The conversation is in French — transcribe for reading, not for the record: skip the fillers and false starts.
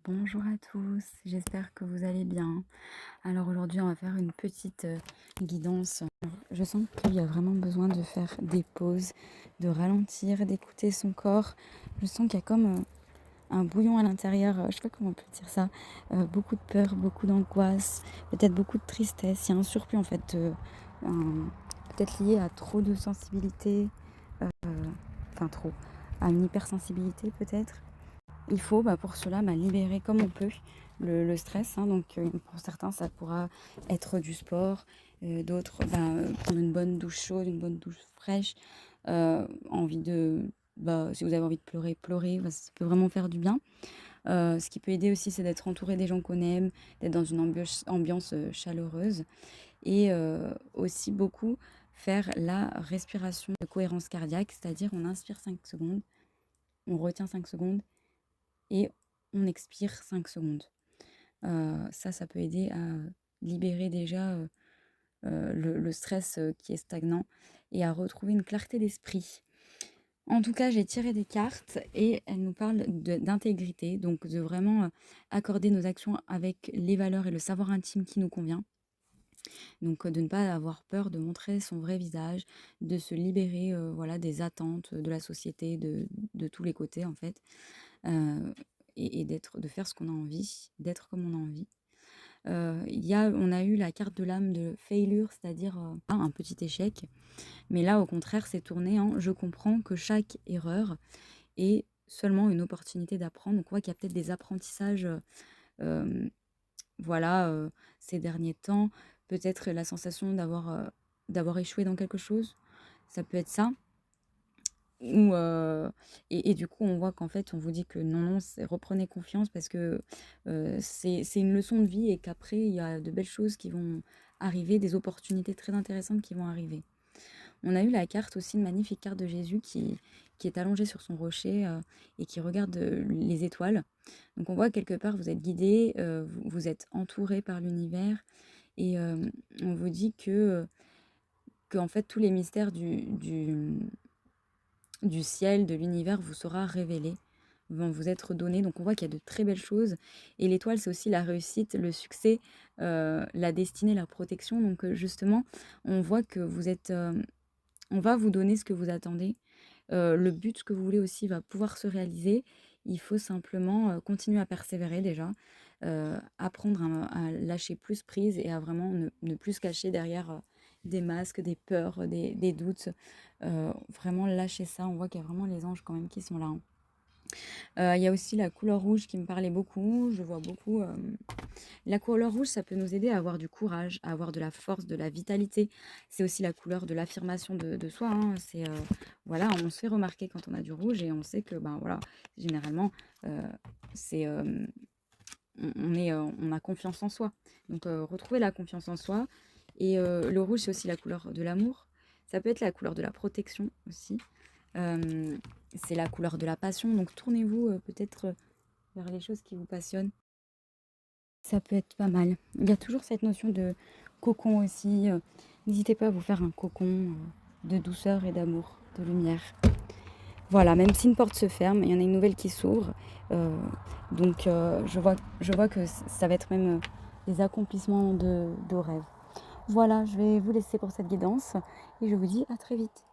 Bonjour à tous, j'espère que vous allez bien. Alors aujourd'hui, on va faire une petite guidance. Je sens qu'il y a vraiment besoin de faire des pauses, de ralentir, d'écouter son corps. Je sens qu'il y a comme un bouillon à l'intérieur, je sais pas comment on peut dire ça, beaucoup de peur, beaucoup d'angoisse, peut-être beaucoup de tristesse. Il y a un surplus en fait, peut-être lié à trop de sensibilité, euh, enfin trop, à une hypersensibilité peut-être. Il faut pour cela libérer comme on peut le stress, hein. Donc pour certains, ça pourra être du sport, d'autres, prendre une bonne douche chaude, une bonne douche fraîche, envie de, si vous avez envie de pleurer, pleurer, ça peut vraiment faire du bien. Ce qui peut aider aussi, c'est d'être entouré des gens qu'on aime, d'être dans une ambiance chaleureuse et aussi beaucoup faire la respiration de cohérence cardiaque, c'est-à-dire on inspire 5 secondes, on retient 5 secondes et on expire 5 secondes. Ça peut aider à libérer déjà le stress qui est stagnant et à retrouver une clarté d'esprit. En tout cas, j'ai tiré des cartes et elles nous parlent d'intégrité, donc de vraiment accorder nos actions avec les valeurs et le savoir intime qui nous convient. Donc de ne pas avoir peur de montrer son vrai visage, de se libérer voilà, des attentes de la société, de tous les côtés en fait. Heu et de faire ce qu'on a envie, d'être comme on a envie. On a eu la carte de l'âme de failure, c'est-à-dire, un petit échec. Mais là, au contraire, c'est tourné en: «Je comprends que chaque erreur est seulement une opportunité d'apprendre». Donc on voit qu'il y a peut-être des apprentissages, voilà, ces derniers temps. Peut-être la sensation d'avoir échoué dans quelque chose, ça peut être ça. Ou et du coup, on voit qu'en fait, on vous dit que non, non, c'est reprenez confiance parce que, c'est une leçon de vie et qu'après, il y a de belles choses qui vont arriver, des opportunités très intéressantes qui vont arriver. On a eu la carte aussi, une magnifique carte de Jésus qui est allongé sur son rocher, et qui regarde, les étoiles. Donc on voit quelque part, vous êtes guidé, vous êtes entouré par l'univers et on vous dit qu'en fait, tous les mystères du ciel, de l'univers vous sera révélé, vont vous être donnés. Donc on voit qu'il y a de très belles choses. Et l'étoile, c'est aussi la réussite, le succès, la destinée, la protection. Donc justement, on voit que on va vous donner ce que vous attendez. Le but, ce que vous voulez aussi, va pouvoir se réaliser. Il faut simplement continuer à persévérer déjà, apprendre à lâcher plus prise et à vraiment ne plus se cacher derrière des masques, des peurs, des doutes. Vraiment lâcher ça. On voit qu'il y a vraiment les anges quand même qui sont là, hein. Il y a aussi la couleur rouge qui me parlait beaucoup. Je vois beaucoup. La couleur rouge, ça peut nous aider à avoir du courage, à avoir de la force, de la vitalité. C'est aussi la couleur de l'affirmation de soi, hein. C'est voilà, on se fait remarquer quand on a du rouge et on sait que voilà, généralement, c'est on a confiance en soi. Donc retrouver la confiance en soi. Et le rouge, c'est aussi la couleur de l'amour. Ça peut être la couleur de la protection aussi. Euh, c'est la couleur de la passion. Donc tournez-vous peut-être vers les choses qui vous passionnent. Ça peut être pas mal. Il y a toujours cette notion de cocon aussi. N'hésitez pas à vous faire un cocon de douceur et d'amour, de lumière. Voilà, même si une porte se ferme, il y en a une nouvelle qui s'ouvre. Euh, donc je vois que ça va être même des accomplissements de rêves. Voilà, je vais vous laisser pour cette guidance et je vous dis à très vite.